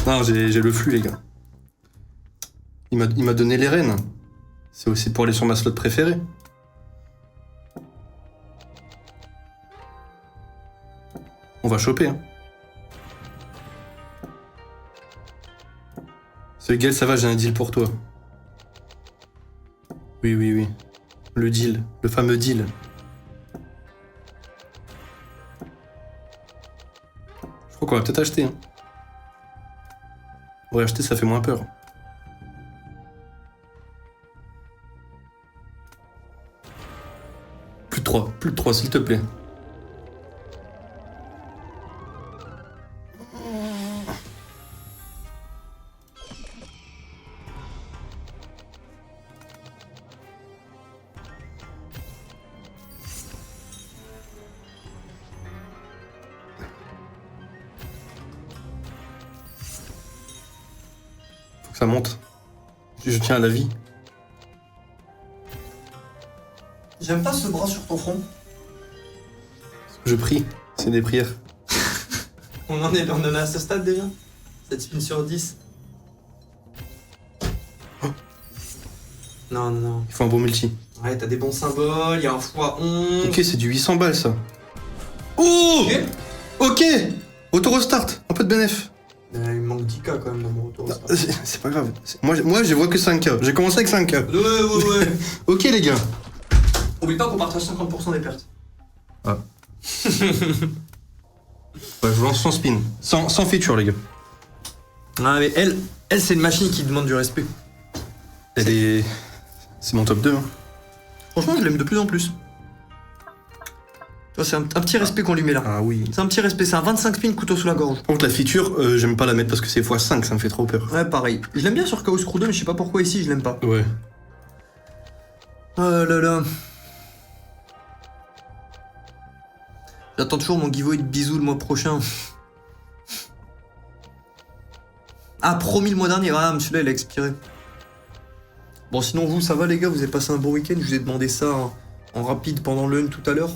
Non, j'ai le flux, les gars. Il m'a donné les rênes. C'est aussi pour aller sur ma slot préférée. On va choper, hein. Gel, ça va, j'ai un deal pour toi. Oui, oui, oui. Le deal. Le fameux deal. Je crois qu'on va peut-être acheter, hein. Ouais, acheter, ça fait moins peur. Plus de 3, s'il te plaît. Faut que ça monte. Je tiens à la vie. J'aime pas ce bras sur ton front. Je prie. C'est des prières. On en est à ce stade déjà 7 spins sur 10. Oh. Non, non, non. Il faut un beau multi. Ouais, t'as des bons symboles, il y a un x11. Ok, c'est du 800 balles, ça. Oh Ok. Ok. Auto restart. Un peu de bénéf. Il me manque 10k quand même dans mon retour. C'est pas grave. Moi, je vois que 5K. J'ai commencé avec 5K. Ouais. Ok, les gars. Oublie pas qu'on partage 50% des pertes. Ah. Ouais, je lance sans spin. Sans feature, les gars. Ah, mais elle c'est une machine qui demande du respect. Elle est... C'est mon top 2. Hein. Franchement, je l'aime de plus en plus. Tu vois, c'est un petit respect qu'on lui met là. Ah oui. C'est un petit respect, c'est un 25 spin couteau sous la gorge. Par contre, la feature, j'aime pas la mettre parce que c'est x5, ça me fait trop peur. Ouais, pareil. Je l'aime bien sur Chaos Crew 2, mais je sais pas pourquoi ici je l'aime pas. Ouais. Oh là là. J'attends toujours mon giveaway de bisous le mois prochain. Ah, promis le mois dernier. Ah, celui-là, il a expiré. Bon, sinon, vous, ça va, les gars? Vous avez passé un bon week-end? Je vous ai demandé ça en rapide pendant le hunt tout à l'heure.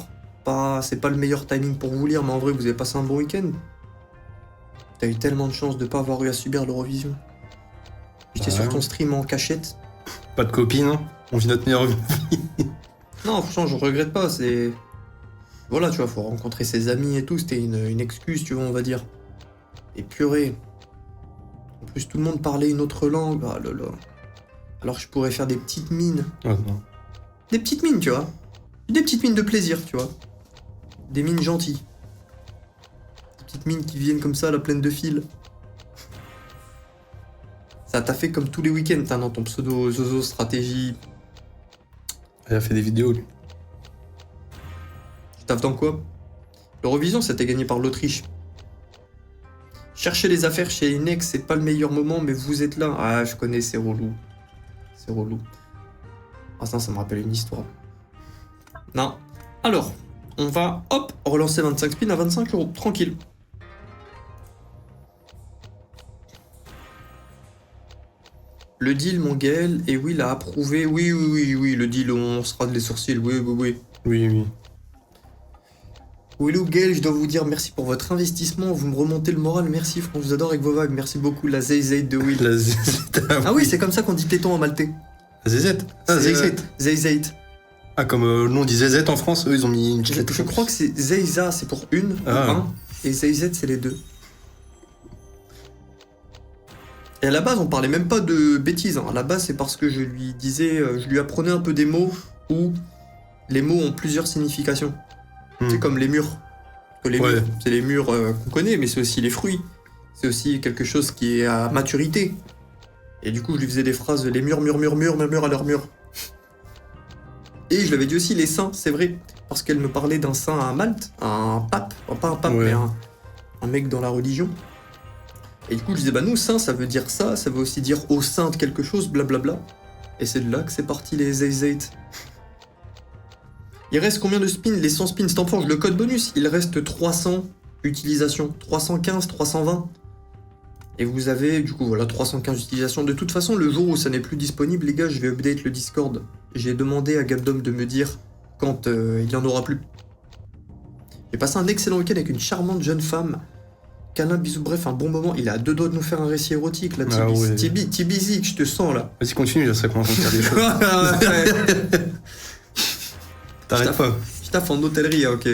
C'est pas le meilleur timing pour vous lire, mais en vrai, vous avez passé un bon week-end. T'as eu tellement de chance de pas avoir eu à subir l'Eurovision. J'étais sur ton stream en cachette. Pas de copine, hein. On vit notre meilleure vie. Non, franchement, je regrette pas, c'est... Voilà, tu vois, faut rencontrer ses amis et tout, c'était une excuse, tu vois, on va dire. Et purée. En plus, tout le monde parlait une autre langue, ah là là. Alors je pourrais faire des petites mines. Oh, non. Des petites mines, tu vois. Des petites mines de plaisir, tu vois. Des mines gentilles. Des petites mines qui viennent comme ça, la pleine de fils. Ça t'a fait comme tous les week-ends, t'as dans ton pseudo Zozo stratégie. Il a fait des vidéos, lui. Tu taffes dans quoi? L'Eurovision, ça a été gagné par l'Autriche. Chercher les affaires chez Inex, c'est pas le meilleur moment, mais vous êtes là. Ah, je connais, c'est relou. C'est relou. Ah, ça me rappelle une histoire. Non. Alors, on va, hop, relancer 25 spins à 25 €. Tranquille. Le deal, mon Gaël, et Will a approuvé. Oui, le deal, on se rase les sourcils. Oui. Oui. Willou, Gaël, je dois vous dire merci pour votre investissement. Vous me remontez le moral. Merci, je vous adore avec vos vagues. Merci beaucoup, la Zayzay de Will. La ZZ. Ah oui, c'est comme ça qu'on dit téton en maltais. La ZZ. Ah, ZZ. Zayzay. Ah, comme le nom dit ZZ en France, eux, ils ont mis une petite lettre. Je crois que c'est Zayza, c'est pour une, Ah. un, et Zayz, c'est les deux. Et à la base, on parlait même pas de bêtises. Hein. À la base, c'est parce que je lui disais, je lui apprenais un peu des mots où les mots ont plusieurs significations. C'est comme les murs. Que les murs, c'est les murs qu'on connaît, mais c'est aussi les fruits. C'est aussi quelque chose qui est à maturité. Et du coup, je lui faisais des phrases, les murs à leur mur. Et je lui avais dit aussi les saints, c'est vrai. Parce qu'elle me parlait d'un saint à Malte, un pape. Enfin, pas un pape, mais un mec dans la religion. Et du coup, je disais, bah nous, saint, ça veut dire ça veut aussi dire au sein de quelque chose, blablabla. Et c'est de là que c'est parti les Zayzait. Il reste combien de spins? Les 100 spins, t'en forges le code bonus. Il reste 300 utilisations. 315, 320. Et vous avez, du coup, voilà, 315 utilisations. De toute façon, le jour où ça n'est plus disponible, les gars, je vais update le Discord. J'ai demandé à Gabdom de me dire quand il y en aura plus. J'ai passé un excellent week-end avec une charmante jeune femme câlin, bisous, bref, un bon moment. Il est à 2 doigts de nous faire un récit érotique, là, Ah ouais. Tibi, je te sens, là. Vas-y, continue, là, ça commence à me faire des choses. Ouais. T'arrêtes pas. Je taffe en hôtellerie, ah, ok,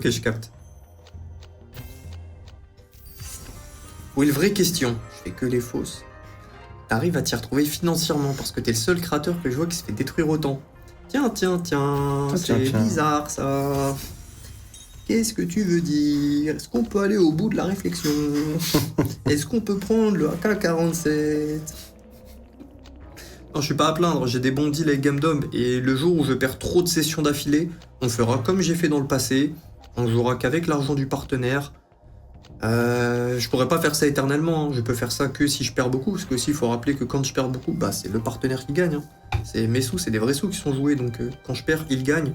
je capte. Oui, vraie question, je fais que les fausses. T'arrives à t'y retrouver financièrement parce que t'es le seul créateur que je vois qui se fait détruire autant. Tiens, c'est bizarre ça. Qu'est-ce que tu veux dire? Est-ce qu'on peut aller au bout de la réflexion? Est-ce qu'on peut prendre le AK-47? Non, je suis pas à plaindre, j'ai des bons deals avec Gamdom et le jour où je perds trop de sessions d'affilée, on fera comme j'ai fait dans le passé, on jouera qu'avec l'argent du partenaire. Je pourrais pas faire ça éternellement, hein. Je peux faire ça que si je perds beaucoup, parce que aussi il faut rappeler que quand je perds beaucoup, bah c'est le partenaire qui gagne. Hein. C'est mes sous, c'est des vrais sous qui sont joués, donc quand je perds, il gagne.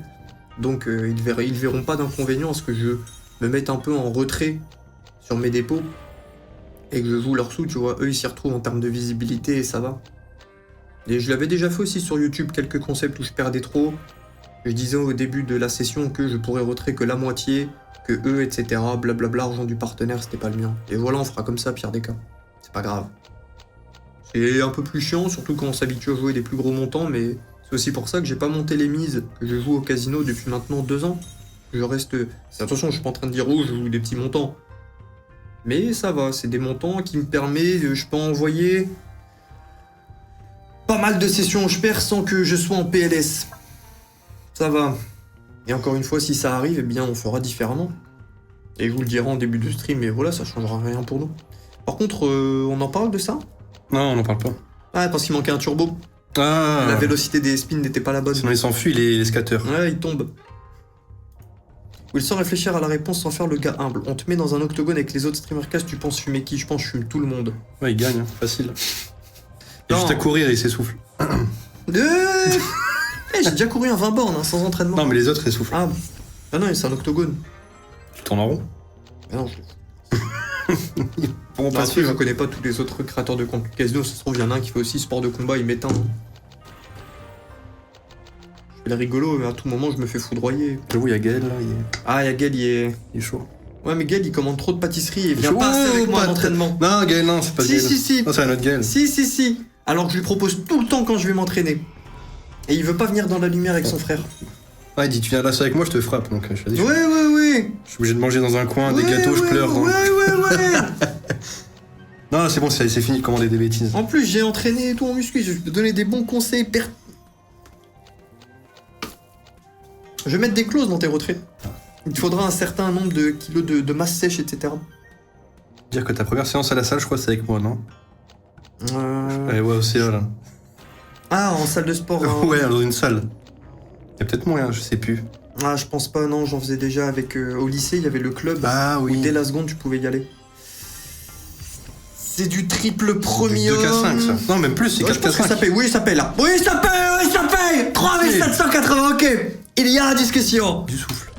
Donc ils verront pas d'inconvénient à ce que je me mette un peu en retrait sur mes dépôts et que je joue leurs sous, tu vois. Eux ils s'y retrouvent en termes de visibilité et ça va. Et je l'avais déjà fait aussi sur YouTube, quelques concepts où je perdais trop. Je disais au début de la session que je pourrais retrait que la moitié, que eux, etc. Blablabla, argent du partenaire, c'était pas le mien. Et voilà, on fera comme ça, pire des cas. C'est pas grave. C'est un peu plus chiant, surtout quand on s'habitue à jouer des plus gros montants, mais c'est aussi pour ça que j'ai pas monté les mises, que je joue au casino depuis maintenant 2 ans. Je reste... Attention, je suis pas en train de dire je joue des petits montants. Mais ça va, c'est des montants qui me permettent, je peux envoyer pas mal de sessions où je perds sans que je sois en PLS. Ça va. Et encore une fois, si ça arrive, eh bien on fera différemment. Et je vous le dirai en début de stream, mais voilà, ça changera rien pour nous. Par contre, on en parle de ça? Non, on n'en parle pas. Ah, parce qu'il manquait un turbo. Ah. La vélocité des spins n'était pas la bonne. Sinon, ils s'enfuient, les skateurs. Ouais, ils tombent. Wilson, réfléchir à la réponse sans faire le gars humble. On te met dans un octogone avec les autres streamers cast, tu penses fumer qui? Je pense que je fume tout le monde. Ouais, ils gagnent, hein, facile. Il Non. juste à courir et il s'essouffle. J'ai déjà couru un 20 bornes hein, sans entraînement. Non, mais les autres essoufflent. Ah non, c'est un octogone. Tu tournes en rond. Ah non, Ils pourront Bah, pas après, je suivre. connais pas tous les autres créateurs de contenu casino, ça se trouve, il y en a un qui fait aussi sport de combat, il m'éteint. Hein. Je fais le rigolo, mais à tout moment, je me fais foudroyer. J'avoue, il y a Gaël, là, Ah, y'a Gaël, il est chaud. Ouais, mais Gaël, il commande trop de pâtisseries et vient chaud. pas assez avec moi à Pas l'entraînement. Non, Gaël, non, c'est pas Gaël. Si. Non, c'est un autre Gaël. Si. Alors que je lui propose tout le temps quand je vais m'entraîner. Et il veut pas venir dans la lumière avec son frère. Ouais, il dit, tu viens là avec moi, je te frappe. Donc, je suis Ouais. Je suis obligé de manger dans un coin, des gâteaux, je pleure. Ouais. Non, c'est bon, c'est fini de commander des bêtises. En plus, j'ai entraîné et tout en muscu, je peux donner des bons conseils. Je vais mettre des clauses dans tes retraits. Il te faudra un certain nombre de kilos de masse sèche, etc. Dire que ta première séance à la salle, je crois, c'est avec moi, non? Ouais, au CA, là. Ah, en salle de sport. Hein. Ouais, dans une salle. Il y a peut-être moyen, je sais plus. Ah, je pense pas, non, j'en faisais déjà avec... au lycée, il y avait le club. Ah Où oui. dès la seconde, tu pouvais y aller. C'est du triple premium. 2K5, ça. Non, même plus, c'est Ouais, je pense que 4K5. ça paye. Oui, ça paye là. Oui, ça paye 3780, ok. Il y a la discussion. Du souffle.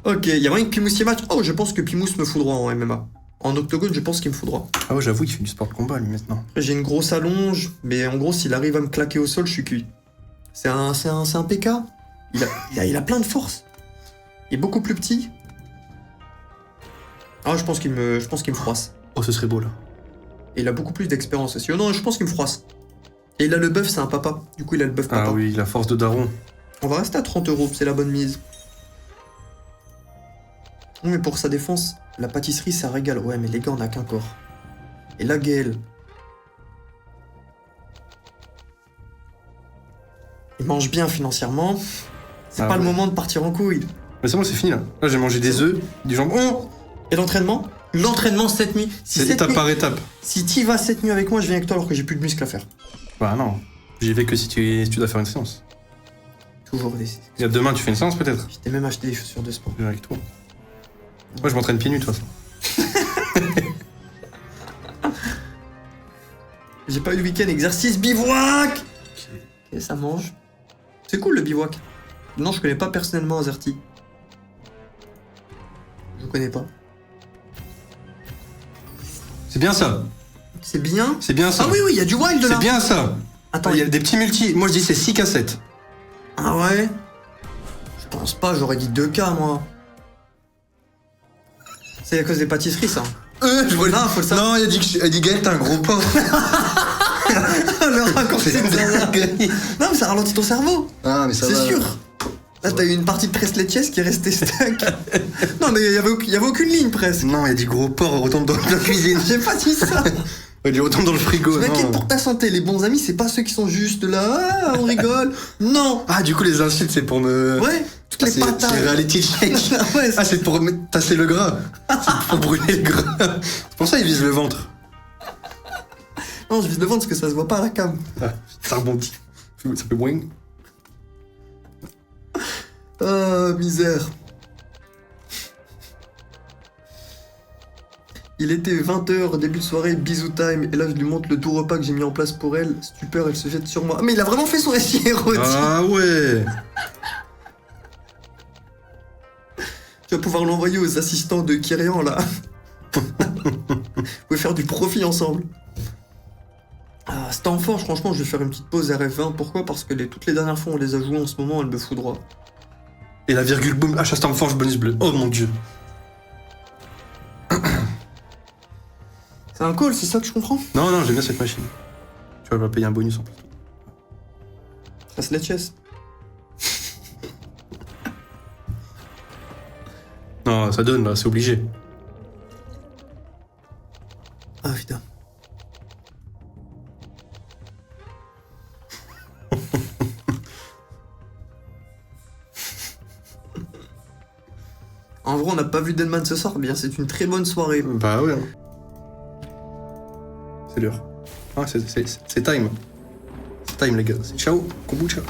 Ok, il y a moyen que Pimous y match. Oh, je pense que Pimous me foudroie en MMA. En octogone, je pense qu'il me foudroie. Ah ouais, j'avoue, il fait du sport de combat, lui, maintenant. Après, j'ai une grosse allonge, mais en gros, s'il arrive à me claquer au sol, je suis cuit. C'est un PK. Il a plein de force. Il est beaucoup plus petit. Ah, je pense qu'il me froisse. Oh, ce serait beau, là. Et il a beaucoup plus d'expérience aussi. Oh non, je pense qu'il me froisse. Et il a le buff, c'est un papa. Du coup, il a le buff papa. Ah oui, la force de daron. On va rester à 30 €, c'est la bonne mise. Non, mais pour sa défense, la pâtisserie, ça régale. Ouais, mais les gars, on a qu'un corps. Et là, Gaël. Il mange bien financièrement. C'est Ah pas le ouais. moment de partir en couille. Mais c'est bon, c'est fini, là. Là, j'ai mangé des œufs, du jambon. Et l'entraînement? L'entraînement cette nuit. C'est étape par étape. Si t'y vas cette nuit avec moi, je viens avec toi alors que j'ai plus de muscles à faire. Bah non. J'y vais que si tu dois faire une séance. Toujours des... Et demain, tu fais une séance, peut-être? Je t'ai même acheté des chaussures de sport. Je vais avec toi. Moi, je m'entraîne pieds nus, de toute façon. J'ai pas eu le week-end exercice bivouac. Et ça mange. C'est cool le bivouac. Non, je connais pas personnellement Azerty. Je connais pas. C'est bien ça. C'est bien. C'est bien ça. Ah oui, il y a du wild là. C'est bien ça. Attends, Il y a des petits multi. Moi, je dis c'est 6 cassettes. Ah ouais? Je pense pas, j'aurais dit 2K moi. C'est à cause des pâtisseries ça. Je vois Non, faut le savoir. Non, il a dit Gaël, t'es un gros porc. Le raccourci de dingue. Non, mais ça ralentit ton cerveau. Ah, mais ça va. C'est sûr. Là, t'as eu une partie de Tres Leches qui est restée stuck. Non, mais il y avait aucune ligne presque. Non, il a dit gros porc, retourne dans la cuisine. J'ai pas dit ça. Il a dit retourne dans le frigo. Je m'inquiète non. pour ta santé. Les bons amis, c'est pas ceux qui sont juste là, ah, on rigole. Non. Ah, du coup, les insultes, c'est pour me. Ouais, toutes les c'est patates. C'est reality check. Ouais, Ah, c'est pour tasser le gras. C'est pour brûler le gras. C'est pour ça qu'ils visent le ventre. non, je vise le ventre parce que ça se voit pas à la cam. Ah, ça rebondit. Ça fait boing. Ah, misère. Il était 20h, début de soirée, bisou time, et là je lui montre le tout repas que j'ai mis en place pour elle. Stupeur, elle se jette sur moi. Ah, mais il a vraiment fait son récit érotique. Ah ouais. Tu vas pouvoir l'envoyer aux assistants de Kyrian là. Vous pouvez faire du profit ensemble. Ah, c'était en fort, franchement, je vais faire une petite pause RF20. Pourquoi? Parce que toutes les dernières fois on les a joués en ce moment, elle me fout droit. Et la virgule boom, achat Stormforge bonus bleu. Oh mon dieu. C'est un call, c'est ça que je comprends? Non, non, j'aime bien cette machine. Tu vas pas payer un bonus en plus. Ça se chess. Non, ça donne là, c'est obligé. Ah putain. En vrai, on n'a pas vu Denman ce soir, bien c'est une très bonne soirée. Bah ouais. C'est dur. Ah, c'est time. C'est time, les gars. C'est ciao, kombucha.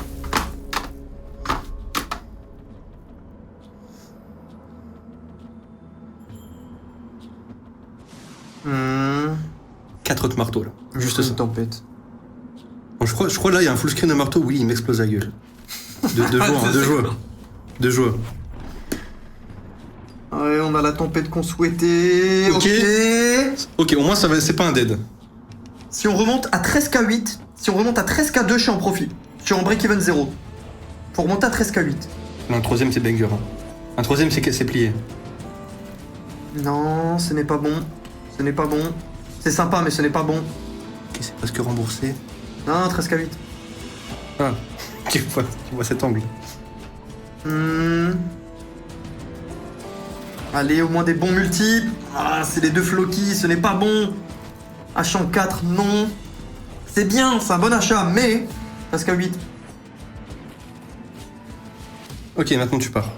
Hmm. 4 autres marteaux là. Juste Une ça. tempête. Bon, je crois là, il y a un full screen de marteau. Oui, il m'explose la gueule. Deux joueurs, hein, deux joueurs. Deux joueurs. Ouais, on a la tempête qu'on souhaitait. Ok. Ok, au moins ça va, c'est pas un dead. Si on remonte à 13k8, si on remonte à 13k2, je suis en profit. Je suis en break-even 0. Faut remonter à 13k8. Non, un troisième c'est banger. Hein. Un troisième c'est plié. Non, ce n'est pas bon. Ce n'est pas bon. C'est sympa, mais ce n'est pas bon. Ok, c'est presque remboursé. Non, 13k8. Ah, tu vois cet angle. Allez, au moins des bons multiples. Ah, c'est les deux Floki, ce n'est pas bon. Achat en 4, non. C'est bien, c'est un bon achat, mais... 13k8. Ok, maintenant tu pars.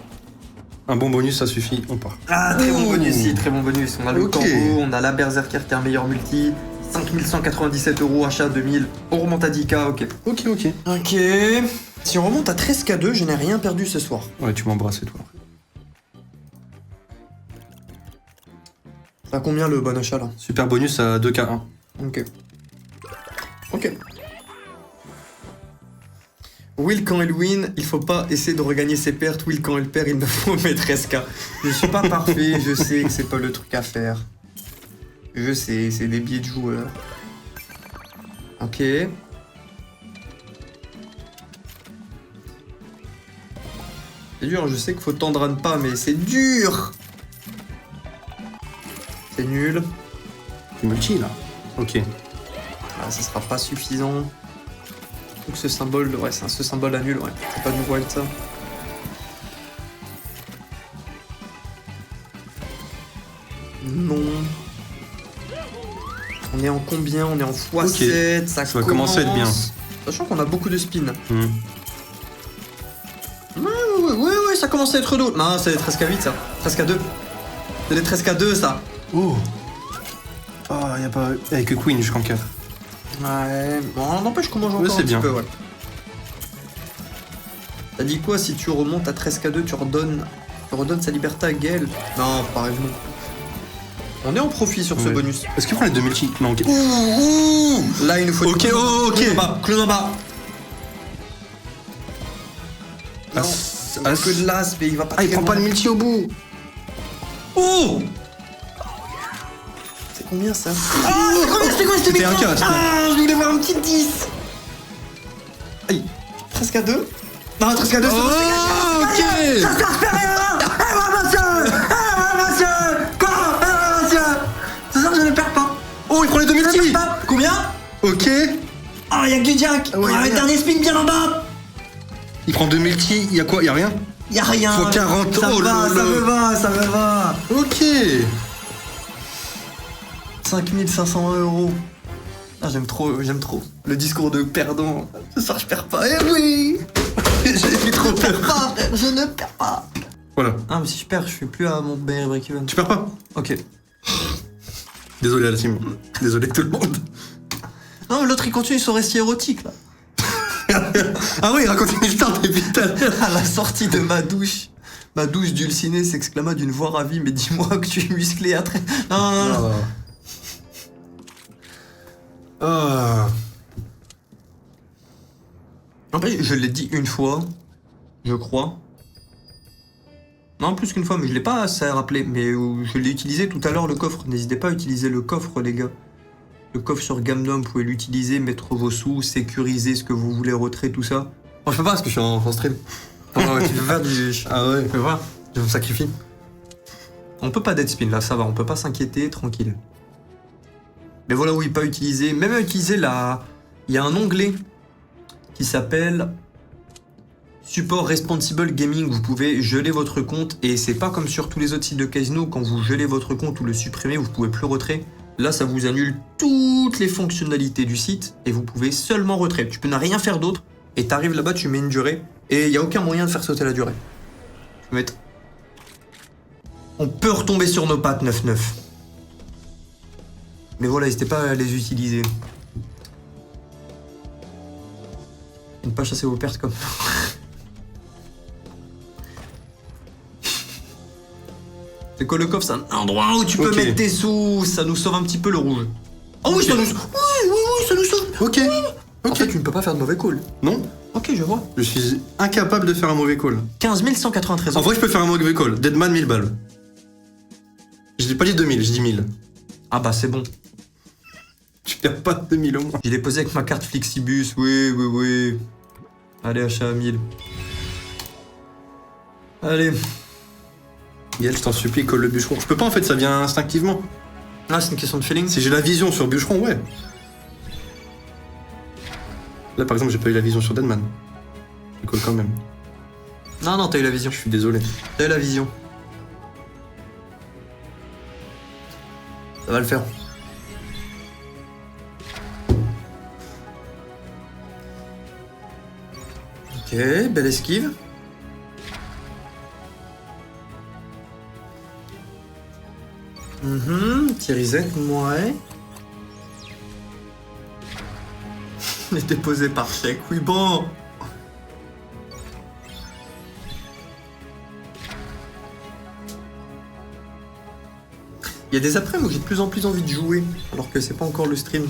Un bon bonus, ça suffit, on part. Ah, très bon Ouh. bonus, si, très bon bonus. On a le Ok. Corbeau, on a la Berserker qui est un meilleur multi. 5197 €, achat 2000. On remonte à 10k, ok. Ok, ok. Ok. Si on remonte à 13k2, je n'ai rien perdu ce soir. Ouais, tu m'embrasses et toi. Ça a combien le bon achat là? Super bonus à 2K1. Ok. Ok. Will, quand elle win, il faut pas essayer de regagner ses pertes. Will, quand elle perd, il me faut mettre SK. Je suis pas parfait, je sais que c'est pas le truc à faire. Je sais, c'est des biais de joueurs. Ok. C'est dur, je sais qu'il faut tendre à ne pas, mais c'est dur. C'est nul. Tu multi là. Ok. Ah, ça sera pas suffisant. Donc ce symbole, ouais, ce symbole annule, ouais. C'est pas du wild ça. Non. On est en combien? On est en x7, Ok. ça Ça va commencer à être bien. Sachant qu'on a beaucoup de spin. Hmm. Ouais, ça commence à être lourd. Non, c'est les 13k8 ça. 13k2. C'est les 13k2 ça. Oh. Oh, y a pas. Avec Queen jusqu'en 4. Ouais, bon, n'empêche qu'on mange Ouais, encore c'est un petit bien. peu, ouais. T'as dit quoi si tu remontes à 13k2, tu redonnes sa liberté à Gaël? Non, pas raison. On est en profit sur ce Ouais. bonus. Est-ce qu'il prend les deux multi? Non, ok. Là, il nous faut... Ok, oh, ok. Clou en bas. Non, As- il a que de l'as, mais il va pas Ah, il très prend pas loin. le multi au bout. Oh! C'est combien ça? Ah, c'est quoi C'était un cas, c'était- Ah, je voulais voir un petit 10. Aïe. 13k2? Non, 13k2, c'est bon, c'est gagné. Oh, ok. Combien? Ok. Ah, y'a que du jack. Ouais, y a rien. Dernier spin bien en bas. Il prend 2 multi, y a quoi? Y a rien? Y'a rien. Faut 40. Ça Oh va, là ça là. me va, ça me va. Ok. 5500 €. Ah, j'aime trop. Le discours de perdant. Ce soir, je perds pas. Eh oui. J'avais plus trop peur. Pas, frère, je ne perds pas. Voilà. Ah, mais si je perds, je suis plus à mon meilleur break-even. Tu perds pas? Ok. Désolé à la team. Désolé tout le monde. Non, mais l'autre, il continue son récit érotique, là. Ah oui, il raconte une histoire depuis tout à l'heure. À la sortie de ma douche dulcinée s'exclama d'une voix ravie, mais dis-moi que tu es musclé à très... Non. Ah. En fait, je l'ai dit une fois, je crois. Non, plus qu'une fois, mais je l'ai pas assez rappelé. Mais je l'ai utilisé tout à l'heure, le coffre. N'hésitez pas à utiliser le coffre, les gars. Le coffre sur Gamdom, vous pouvez l'utiliser, mettre vos sous, sécuriser ce que vous voulez, retrait, tout ça. Moi, je peux pas parce que je suis en stream. Ah ouais, tu veux faire du... Ah ouais. Tu peux voir, je me sacrifie. On peut pas dead spin, là, ça va. On peut pas s'inquiéter, tranquille. Mais voilà, oui, pas utiliser. Même utiliser la... Il y a un onglet qui s'appelle Support Responsible Gaming. Vous pouvez geler votre compte et c'est pas comme sur tous les autres sites de casino. Quand vous gelez votre compte ou le supprimez, vous pouvez plus retrait. Là, ça vous annule toutes les fonctionnalités du site et vous pouvez seulement retrait. Tu peux ne rien faire d'autre et t'arrives là-bas, tu mets une durée et il y a aucun moyen de faire sauter la durée. Tu peux mettre... On peut retomber sur nos pattes 9-9. Mais voilà, n'hésitez pas à les utiliser. Et ne pas chasser vos pertes comme ça. C'est quoi le coffre? C'est un endroit où tu peux Ok. mettre tes sous. Ça nous sauve un petit peu le rouge. Oh oui, ça nous sauve. Oui, ça nous sauve. Ok. En Ok. fait, tu ne peux pas faire de mauvais call. Non, Ok, je vois. je suis incapable de faire un mauvais call. 15 193 En euros. vrai, je peux faire un mauvais call. Deadman 1000 balles. Je dis pas dit 2000, je dis 1000. Ah bah c'est bon. Tu perds pas 2000 au moins. Je l'ai posé avec ma carte Flixibus. Oui. Allez, achat à 1000. Allez. Yael, je t'en supplie, colle le bûcheron. Je peux pas en fait, ça vient instinctivement. Ah, c'est une question de feeling. Si j'ai la vision sur bûcheron, ouais. Là par exemple, j'ai pas eu la vision sur Deadman. Je colle quand même. Non, t'as eu la vision. Je suis désolé. T'as eu la vision. Ça va le faire. Ok, belle esquive. Petit reset, ouais. Il est déposé par chèque, oui bon. Il y a des après-midi où j'ai de plus en plus envie de jouer, alors que c'est pas encore le stream.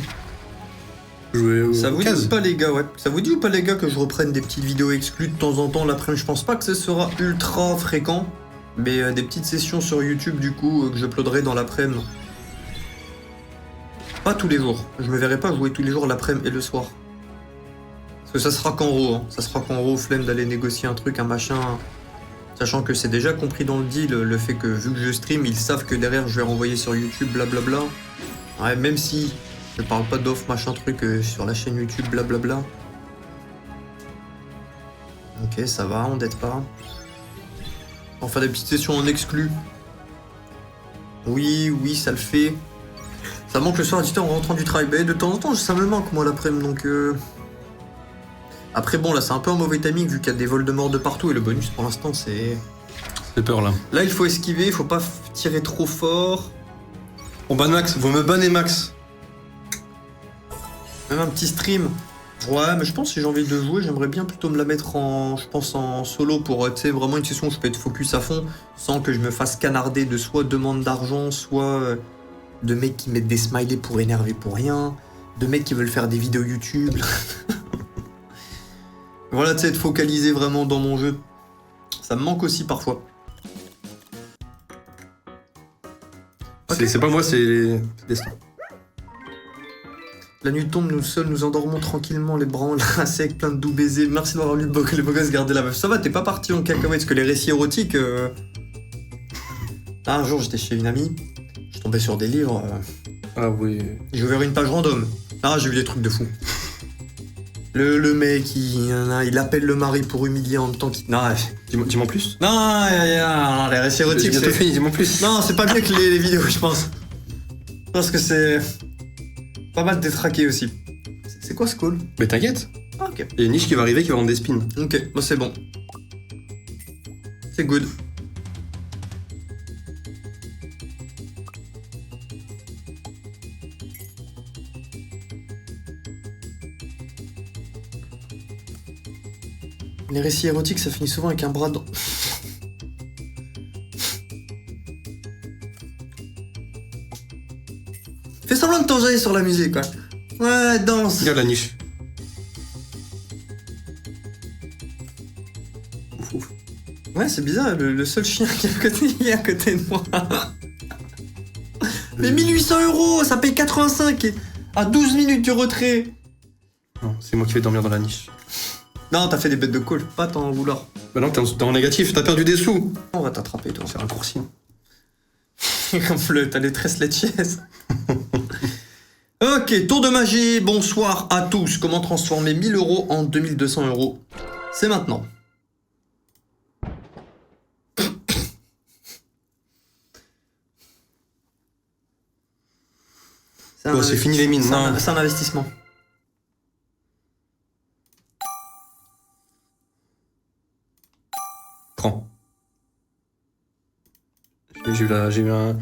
Jouer au Ça vous dit case. ou pas les gars, ouais. Ça vous dit ou pas les gars que je reprenne des petites vidéos exclues de temps en temps l'après-midi? Je pense pas que ce sera ultra fréquent, mais des petites sessions sur YouTube du coup que j'uploaderai dans l'après-midi. Pas tous les jours. Je me verrai pas jouer tous les jours l'après-midi et le soir. Parce que ça sera qu'en RAW, hein. Ça sera qu'en RAW, flemme d'aller négocier un truc, un machin. Sachant que c'est déjà compris dans le deal, le fait que vu que je stream, ils savent que derrière je vais renvoyer sur YouTube, blablabla. Ouais, même si je parle pas d'offre, machin truc sur la chaîne YouTube, blablabla. Ok, ça va, on dette pas. On va faire des petites sessions en exclu. Oui, ça le fait. Ça manque le soir à 18h en rentrant du travail. Mais de temps en temps, ça me manque moi l'après-midi, donc... Après bon, là c'est un peu un mauvais timing vu qu'il y a des vols de mort de partout et le bonus pour l'instant c'est... J'ai peur là. Là il faut esquiver, il faut pas tirer trop fort. On banne Max, vous me bannez Max. Même un petit stream. Ouais, mais je pense que si j'ai envie de jouer, j'aimerais bien plutôt me la mettre en... Je pense en solo pour, tu sais, vraiment une session où je peux être focus à fond sans que je me fasse canarder de soit demande d'argent, soit de mecs qui mettent des smileys pour énerver pour rien, de mecs qui veulent faire des vidéos YouTube. Voilà, tu sais, être focalisé vraiment dans mon jeu. Ça me manque aussi parfois. Ok. C'est pas moi, c'est les destins. La nuit tombe, nous seuls nous endormons tranquillement, les bras enlacés avec plein de doux baisers. Merci d'avoir lu les beaux gosses garder la meuf. Ça va, t'es pas parti en cacahuète, parce que les récits érotiques... Là, un jour, j'étais chez une amie, je tombais sur des livres, Ah oui. j'ai ouvert une page random. Ah, j'ai vu des trucs de fou. Le mec, il appelle le mari pour humilier en même temps qu'il... Non, Dis-moi plus. non, les récits érotiques, J'ai bientôt c'est... fini, dis-moi plus. Non, c'est pas bien que les vidéos, je pense. Je pense que c'est... pas mal détraqué aussi. C'est quoi ce call? Mais t'inquiète. Ah, ok. Il y a une niche qui va arriver qui va rendre des spins. Ok, moi c'est bon. C'est good. Les récits érotiques, ça finit souvent avec un bras dans... Fais semblant de t'enjailler sur la musique, quoi. Ouais, danse. Regarde la niche. Ouf, ouf. Ouais, c'est bizarre, le seul chien qui est à côté de moi. Mais 1800 €, ça paye 85 à 12 minutes du retrait. Non, c'est moi qui vais dormir dans la niche. Non, t'as fait des bêtes de call, pas t'en vouloir. Bah non, t'es en négatif, t'as perdu des sous. On va t'attraper, toi. C'est raccourci. Comme t'as les tresses laitières. Ok, tour de magie, bonsoir à tous. Comment transformer 1000 € en 2200 €? C'est maintenant. Bon, c'est fini les mines, non. C'est un investissement. Prends. J'ai eu un...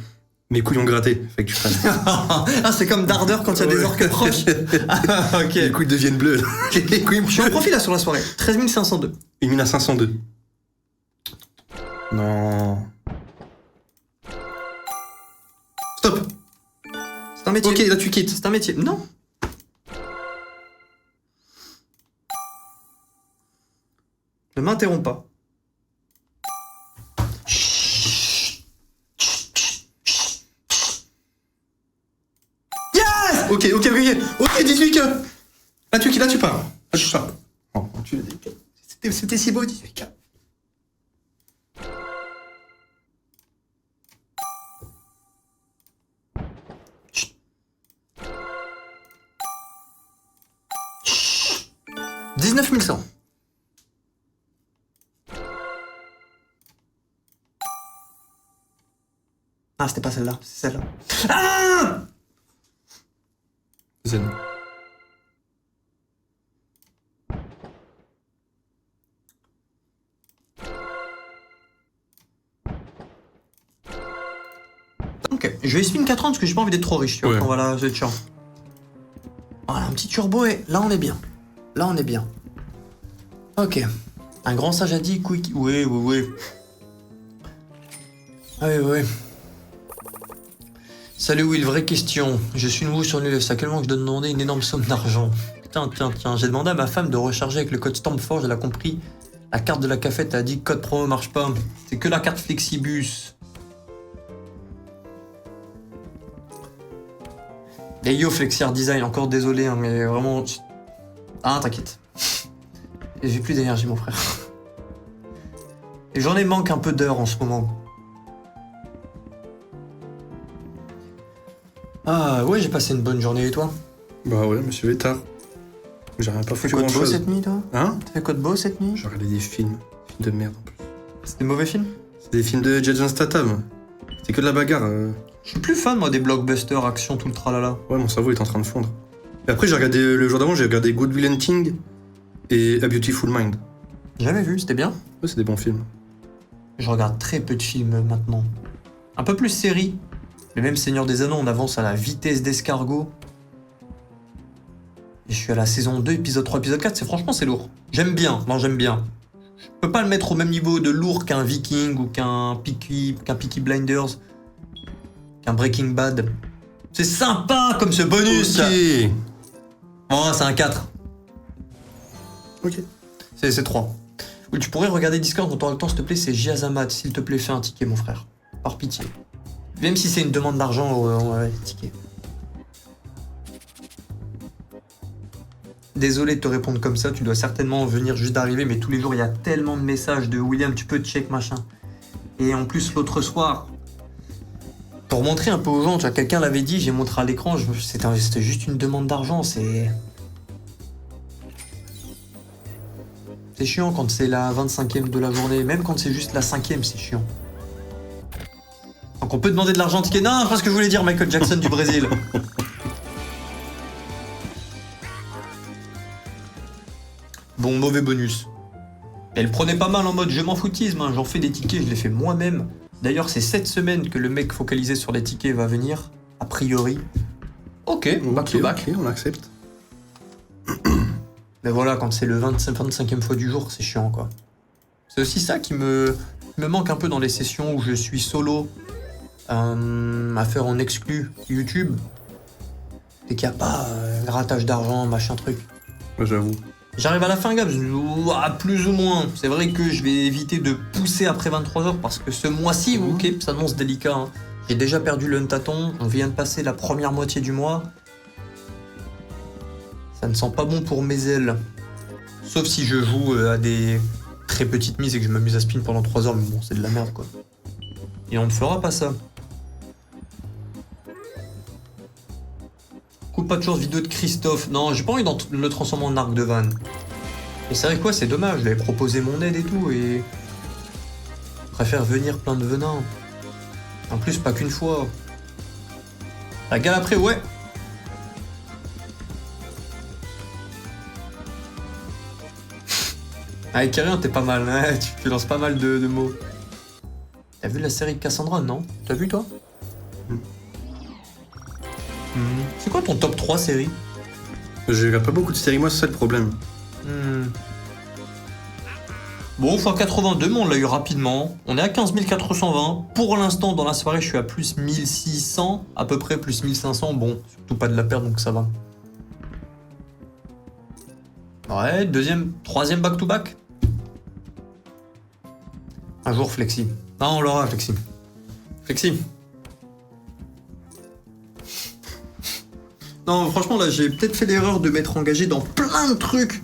Mes couilles ont gratté, fait que tu prennes. Ah, c'est comme d'ardeur quand il y a des orques proches. Ah, ok. Les couilles deviennent bleues. Les couilles Je suis en profit là sur la soirée. 13 502. Une mine à 502. Non. Stop. C'est un métier. Ok, là tu quittes. C'est un métier. Non. Ne m'interromps pas. Yes. Ok, 18K. Là tu quittes, là tu pars. Là tu pars. Oh, c'était si beau, 18K. Chut. 19 100. Ah, c'était pas celle-là, c'est celle-là. Ah! Zen. Ok, je vais spin 4 ans parce que j'ai pas envie d'être trop riche, tu vois. Ouais. Enfin, voilà, c'est chiant. Voilà, un petit turbo et là on est bien. Là on est bien. Ok. Un grand sage a dit quick. Oui. Oui. Salut Will, vraie question. Je suis nouveau sur l'US, à quel moment je dois demander une énorme somme d'argent? Tiens, j'ai demandé à ma femme de recharger avec le code Stormforge, elle a compris. La carte de la cafette a dit code promo marche pas. C'est que la carte Flexibus. Et yo Flexiar Design, encore désolé, hein, mais vraiment... Ah, t'inquiète. J'ai plus d'énergie, mon frère. Et j'en ai manque un peu d'heures en ce moment. Ah ouais, j'ai passé une bonne journée, et toi? Bah ouais, monsieur Vétard. J'ai rien pas T'as fait foutu quoi de grand beau chose. cette nuit, toi? Hein? T'as fait quoi de beau cette nuit? J'ai regardé des films de merde en plus. C'est des mauvais films? C'est des films de Jason Statham. C'est que de la bagarre. Je suis plus fan, moi, des blockbusters, action, tout le tralala. Ouais, mon cerveau est en train de fondre. Et après, j'ai regardé le jour d'avant, j'ai regardé Good Will Hunting et A Beautiful Mind. Jamais vu, c'était bien? Ouais, c'est des bons films. Je regarde très peu de films maintenant. Un peu plus série. Mais même Seigneur des Anneaux, on avance à la vitesse d'escargot. Et je suis à la saison 2, épisode 3, épisode 4. Franchement, c'est lourd. J'aime bien. J'aime bien. Je peux pas le mettre au même niveau de lourd qu'un Viking ou qu'un Peaky Blinders, qu'un Breaking Bad. C'est sympa comme ce bonus. Ok. Bon, c'est un 4. Ok. C'est 3. Oui, tu pourrais regarder Discord quand t'auras le temps, s'il te plaît. C'est Jiazamat. S'il te plaît, fais un ticket, mon frère. Par pitié. Même si c'est une demande d'argent, ouais, ticket. Désolé de te répondre comme ça, tu dois certainement venir juste d'arriver, mais tous les jours il y a tellement de messages de William, tu peux check machin. Et en plus l'autre soir, Pour montrer un peu aux gens, tu vois, quelqu'un l'avait dit, j'ai montré à l'écran, c'était juste une demande d'argent, c'est chiant quand c'est la 25e de la journée, même quand c'est juste la 5e, c'est chiant. Donc on peut demander de l'argent ticket. Non, c'est pas ce que je voulais dire, Michael Jackson du Brésil. Bon, mauvais bonus. Elle prenait pas mal en mode je m'en foutisme, hein, j'en fais des tickets, je les fais moi-même. D'ailleurs, c'est cette semaine que le mec focalisé sur les tickets va venir, a priori. Ok, back to back. Ok, on accepte. Mais voilà, quand c'est le 25e fois du jour, c'est chiant, quoi. C'est aussi ça qui me manque un peu dans les sessions où je suis solo à faire en exclu YouTube. C'est qu'il n'y a pas grattage d'argent, machin truc. Ouais, j'avoue. J'arrive à la fin, gars, plus ou moins. C'est vrai que je vais éviter de pousser après 23h parce que ce mois-ci, ok, ça annonce délicat. Hein. J'ai déjà perdu le Huntaton, on vient de passer la première moitié du mois. Ça ne sent pas bon pour mes ailes. Sauf si je joue à des très petites mises et que je m'amuse à spin pendant 3 heures, mais bon, c'est de la merde, quoi. Et on ne fera pas ça. Coup pas de chance, vidéo de Christophe. Non, j'ai pas envie de le transformer en arc de van. Et c'est vrai quoi, c'est dommage, je lui avais proposé mon aide et tout, et... Je préfère venir plein de venin. En plus, pas qu'une fois. La gale après, ouais. Avec Kyrian, t'es pas mal, hein, tu lances pas mal de mots. T'as vu la série de Cassandra, non? T'as vu, toi? C'est quoi ton top 3 série? Je regarde pas beaucoup de séries, moi, c'est ça le problème. Bon, x82, mais on l'a eu rapidement. On est à 15 420. Pour l'instant, dans la soirée, je suis à plus 1600, à peu près plus 1500. Bon, surtout pas de la perte, donc ça va. Ouais, troisième back-to-back. Un jour, Flexi. Non, on l'aura, Flexi. Flexi. Non, franchement, là, j'ai peut-être fait l'erreur de m'être engagé dans plein de trucs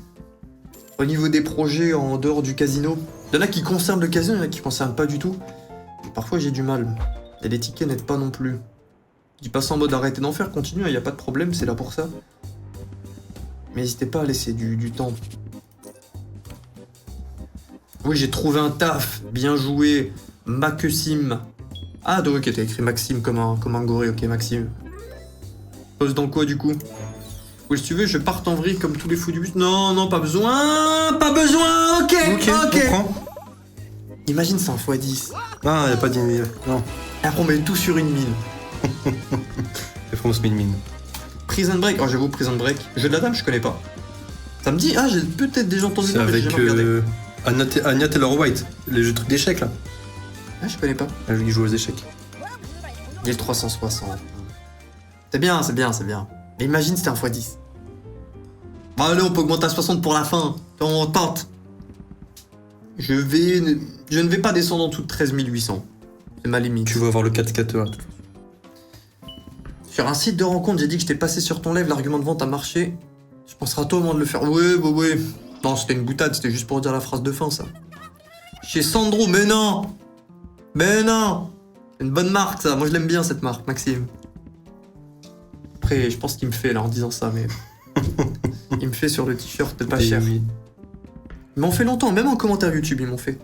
au niveau des projets en dehors du casino. Il y en a qui concernent le casino, il y en a qui concernent pas du tout. Et parfois, j'ai du mal. Et les tickets n'aident pas non plus. Je dis pas ça en mode arrêtez d'en faire, continuez, il n'y a pas de problème, c'est là pour ça. Mais n'hésitez pas à laisser du temps. Oui, j'ai trouvé un taf, bien joué, Makesim. Ah, donc ok, t'as écrit Maxime comme un gorille, ok, Maxime. Pose dans quoi du coup? Oui, si tu veux, je parte en vrille comme tous les fous du bus. Non, non, pas besoin, ok. Imagine c'est un x10. Ah, y a pas d'ennemi. Non. Après, on met tout sur une mine. Les France mine. Prison Break, oh j'avoue, Prison Break. Jeu de la dame, je connais pas. Ça me dit, ah, j'ai peut-être déjà entendu c'est parler, mais j'ai avec jamais regardé. Anya Taylor-White, les trucs d'échecs là. Ah, je connais pas. Elle joue aux échecs. Il y a le 360. C'est bien, c'est bien, c'est bien. Mais imagine c'était un x10. Bon, allez, on peut augmenter à 60 pour la fin. On tente. Je ne vais pas descendre en dessous de 13 800. C'est ma limite. Tu vas avoir le 4-4 là. Sur un site de rencontre, j'ai dit que j'étais passé sur ton live, l'argument de vente a marché. Je penserai à toi au moment de le faire. Ouais. Non, c'était une boutade, c'était juste pour dire la phrase de fin, ça. Chez Sandro, mais non. C'est une bonne marque, ça. Moi, je l'aime bien, cette marque, Maxime. Après, je pense qu'il me fait, là, en disant ça, mais... il me fait sur le t-shirt pas cher. Oui. Ils m'ont fait longtemps, même en commentaire YouTube, ils m'ont fait.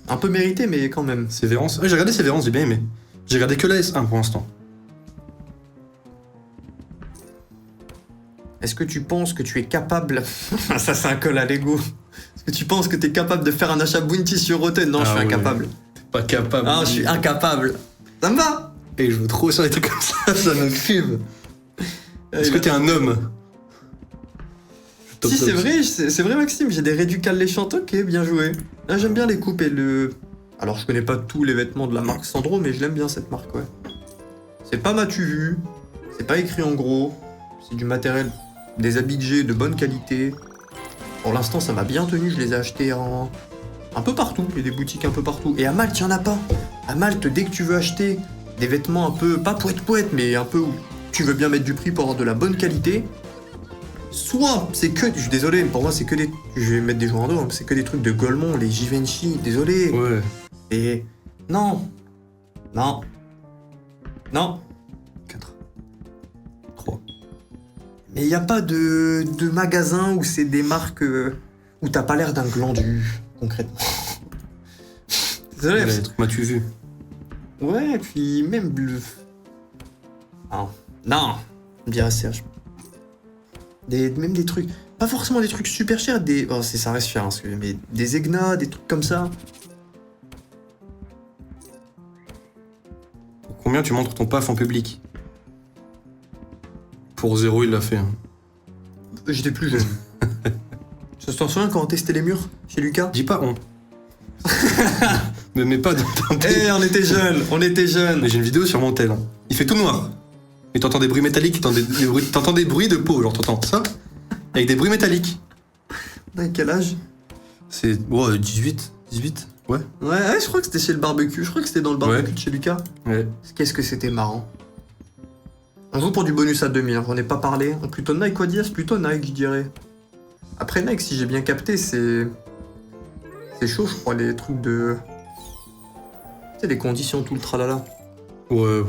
Un peu mérité, mais quand même. Sévérance. Oui, j'ai regardé Sévérance, j'ai bien aimé. J'ai regardé que la S1 pour l'instant. Est-ce que tu penses que tu es capable... Ça, c'est un col à Lego. Est-ce que tu penses que tu es capable de faire un achat Bounty sur Rotten? Non, je suis incapable. T'es pas capable. Ah, je suis incapable. Ça me va. Et je veux trop sur les trucs comme ça me fume. Est-ce que t'es un homme? Si, c'est vrai, Maxime, j'ai des réduits alléchantes, ok, bien joué. Ah, j'aime bien les coupes et le... Alors, je connais pas tous les vêtements de la marque Sandro, mais je l'aime bien, cette marque, ouais. C'est pas m'as-tu vu, c'est pas écrit en gros, c'est du matériel, des habits que j'ai de bonne qualité. Pour l'instant, ça m'a bien tenu, je les ai achetés un peu partout, il y a des boutiques un peu partout. Et à Malte, il y en a pas. À Malte, dès que tu veux acheter des vêtements un peu, pas poète, mais un peu où tu veux bien mettre du prix pour avoir de la bonne qualité, soit c'est que, je suis désolé, pour moi c'est que des, je vais mettre des joueurs en dos, hein, c'est que des trucs de Golemont, les Givenchy, désolé. Ouais. Et non, Non. Non. 4. 3. Mais il n'y a pas de magasin où c'est des marques où t'as pas l'air d'un glandu, concrètement. Désolé. Les trucs m'as-tu vu? Ouais, et puis même bleu. Non. Non. Bien Serge. Même des trucs. Pas forcément des trucs super chers, oh, ça reste cher, hein, mais des Egna, des trucs comme ça. Combien tu montres ton paf en public? Pour 0, il l'a fait. Hein. J'étais plus jeune. Tu t'en souviens quand on testait les murs chez Lucas? Dis pas on. Me mets pas dans tes... Eh, on était jeunes. Mais j'ai une vidéo sur mon tel. Hein. Il fait tout noir. Et t'entends des bruits métalliques, t'entends des bruits de peau, genre t'entends ça, avec des bruits métalliques. T'as quel âge? C'est... Ouais, 18, ouais. Ouais, je crois que c'était chez le barbecue. Je crois que c'était dans le barbecue de chez Lucas. Ouais. Qu'est-ce que c'était marrant. On joue pour du bonus à 2000, on n'est pas parlé. Plutôt Nike, quoi dire? Plutôt Nike, je dirais. Après Nike, si j'ai bien capté, c'est chaud, je crois, les trucs de... Tu sais, les conditions, tout le tralala. Ouais.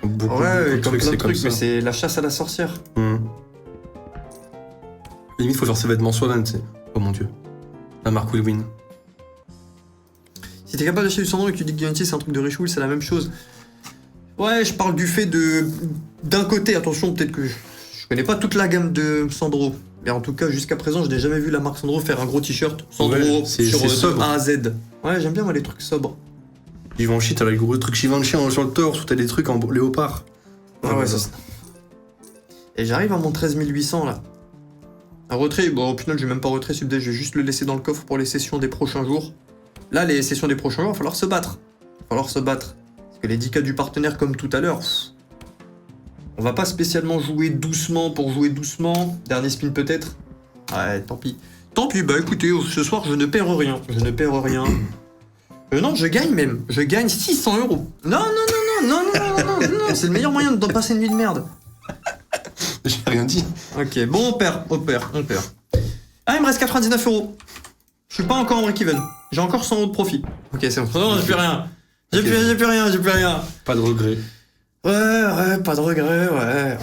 Beaucoup de comme trucs, plein c'est de comme trucs, ça. mais c'est la chasse à la sorcière. Limite, faut faire ses vêtements soi-même, tu sais. Oh mon dieu. La marque Will Win. Si t'es capable d'acheter du Sandro et que tu dis que Unity c'est un truc de Richwood, c'est la même chose. Ouais, je parle du fait de... D'un côté, attention, peut-être que je connais pas toute la gamme de Sandro. Mais en tout cas, jusqu'à présent, je n'ai jamais vu la marque Sandro faire un gros t-shirt Sandro Ouais, c'est sobre. de A à Z. Ouais, j'aime bien moi les trucs sobres. Givenchy, t'as le gros truc Givenchy sur le torse, ou t'as des trucs en léopard. Ouais, c'est ça. Et j'arrive à mon 13800 là. Un retrait, bon au final j'ai même pas retrait Subday, je vais juste le laisser dans le coffre pour les sessions des prochains jours. Là, les sessions des prochains jours, il va falloir se battre. Parce que les 10K du partenaire, comme tout à l'heure, on va pas spécialement jouer doucement pour jouer doucement. Dernier spin peut-être. Ouais, tant pis. Tant pis, bah écoutez, ce soir je ne perds rien. Non, je gagne même. Je gagne 600 €. Non, c'est le meilleur moyen de passer une nuit de merde. J'ai rien dit. Ok, bon, on perd. Ah, il me reste 99 €. Je suis pas encore en break-even. J'ai encore 100 € de profit. Ok, c'est bon. Non, j'ai plus rien. J'ai plus rien. Pas de regret. Ouais, pas de regret, ouais.